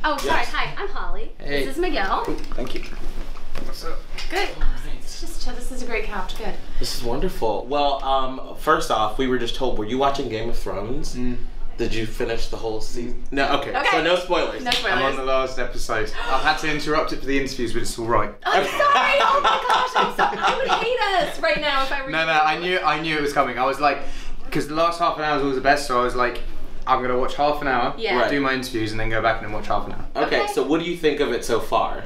Oh, sorry. Yes. Hi, I'm Holly. Hey. This is Miguel. Ooh, thank you. What's up? Good. It's just chill. This is a great couch. Good. This is wonderful. Well, first off, we were just told, were you watching Game of Thrones? Did you finish the whole season? No, okay. So no spoilers. No spoilers. I'm on the last episode. I've had to interrupt it for the interviews, but it's all right. I'm sorry. Oh my gosh. I'm sorry. I would hate us right now if I were No, you. I knew it was coming. I was like, because the last half an hour was always the best, so I was like, I'm gonna watch half an hour, Yeah. do my interviews, and then go back and then watch half an hour. Okay, Okay. so what do you think of it so far?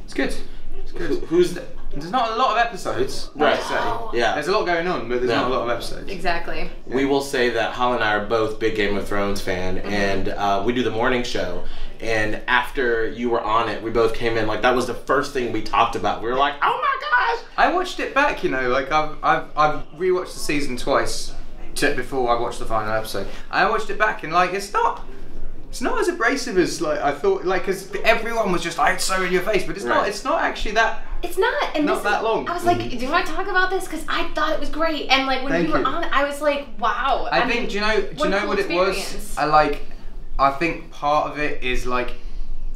It's good. It's good. Who's the... There's not a lot of episodes, Right. I'd say. Yeah. There's a lot going on, but there's No. not a lot of episodes. Exactly. We will say that Holly and I are both big Game of Thrones fan, and we do the morning show. And after you were on it, we both came in like that was the first thing we talked about. We were like, "Oh my gosh!" I watched it back, you know, like I've rewatched the season twice before I watched the final episode. I watched it back and like it's not as abrasive as like I thought, like because everyone was just like it's so in your face, but it's not. Right. It's not actually that. It's not. And Not this that is, long. I was like, do you want to talk about this? Because I thought it was great. And like when Thank we were you. on it, I was like, wow. I think. mean, Do you know cool what it was? experience. I think part of it is like.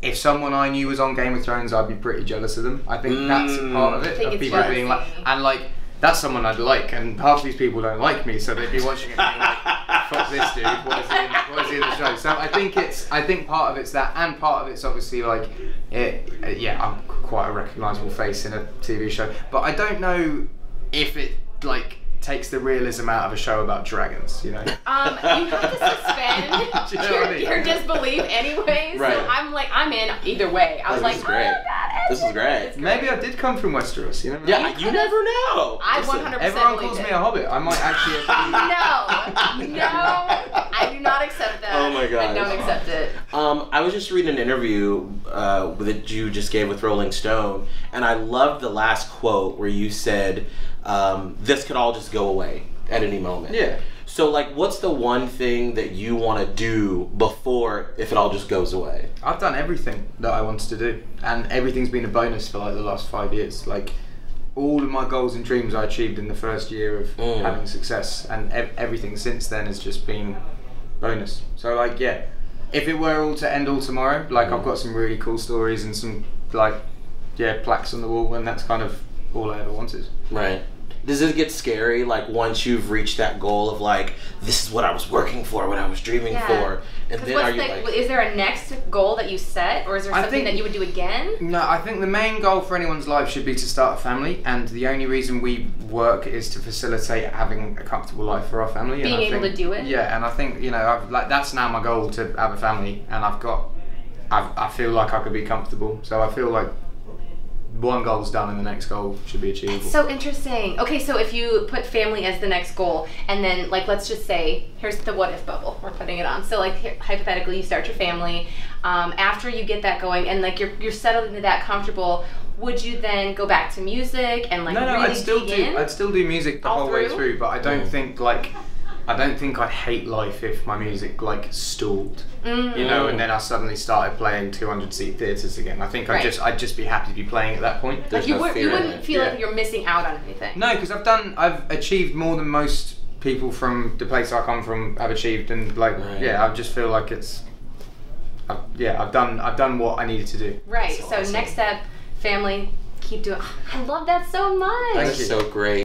If someone I knew was on Game of Thrones, I'd be pretty jealous of them. I think that's a part of it. think Of it's people being like, jealousy. and like, that's someone I'd like, and half these people don't like me, so they'd be watching it being like, fuck this dude, what is he in the show? So I think part of it's that, and part of it's obviously like, I'm quite a recognisable face in a TV show, but I don't know if it like takes the realism out of a show about dragons, you know? You have to suspend Do you know what I mean? your disbelief anyway. Right. So I'm in either way. I was This like, is great. oh my god, This is great. It's Maybe I did come from Westeros, you know? Yeah, you never know. I Listen, 100% Everyone believed calls it. me a hobbit. I might actually No, I do not accept that. Oh my gosh. I don't accept it. I was just reading an interview that you just gave with Rolling Stone, and I loved the last quote where you said, "This could all just go away at any moment." Yeah. So, like, what's the one thing that you want to do before if it all just goes away? I've done everything that I wanted to do, and everything's been a bonus for like the last 5 years. Like all of my goals and dreams I achieved in the first year of having success, and everything since then has just been bonus. So like, yeah, if it were all to end all tomorrow, like I've got some really cool stories and some like, plaques on the wall, and that's kind of all I ever wanted. Right. Does it get scary, like, once you've reached that goal of, like, this is what I was working for, what I was dreaming for, and then are you, like... Is there a next goal that you set, or is there I something think- that you would do again? No, I think the main goal for anyone's life should be to start a family, and the only reason we work is to facilitate having a comfortable life for our family. Being and I able think, to do it? Yeah, and I think, you know, that's now my goal, to have a family, and I feel like I could be comfortable, so I feel like one goal's done and the next goal should be achievable. It's so interesting. Okay, so if you put family as the next goal, and then like let's just say, here's the what if bubble we're putting it on. So like hypothetically, you start your family. After you get that going, and like you're settled into that comfortable, would you then go back to music and like No, really I'd still dig in? I'd still do music the All whole way through? through, but I don't think I'd hate life if my music like stalled, you know, and then I suddenly started playing 200-seat theatres again. I think Right. I'd just be happy to be playing at that point. Like There's you, no fear in wouldn't it. feel Yeah. like you're missing out on anything. No, because I've achieved more than most people from the place I come from have achieved, and like Right. I just feel like I've done what I needed to do. Right. That's So awesome. next step, family. Keep doing. I love that so much. Thank That's you. so great.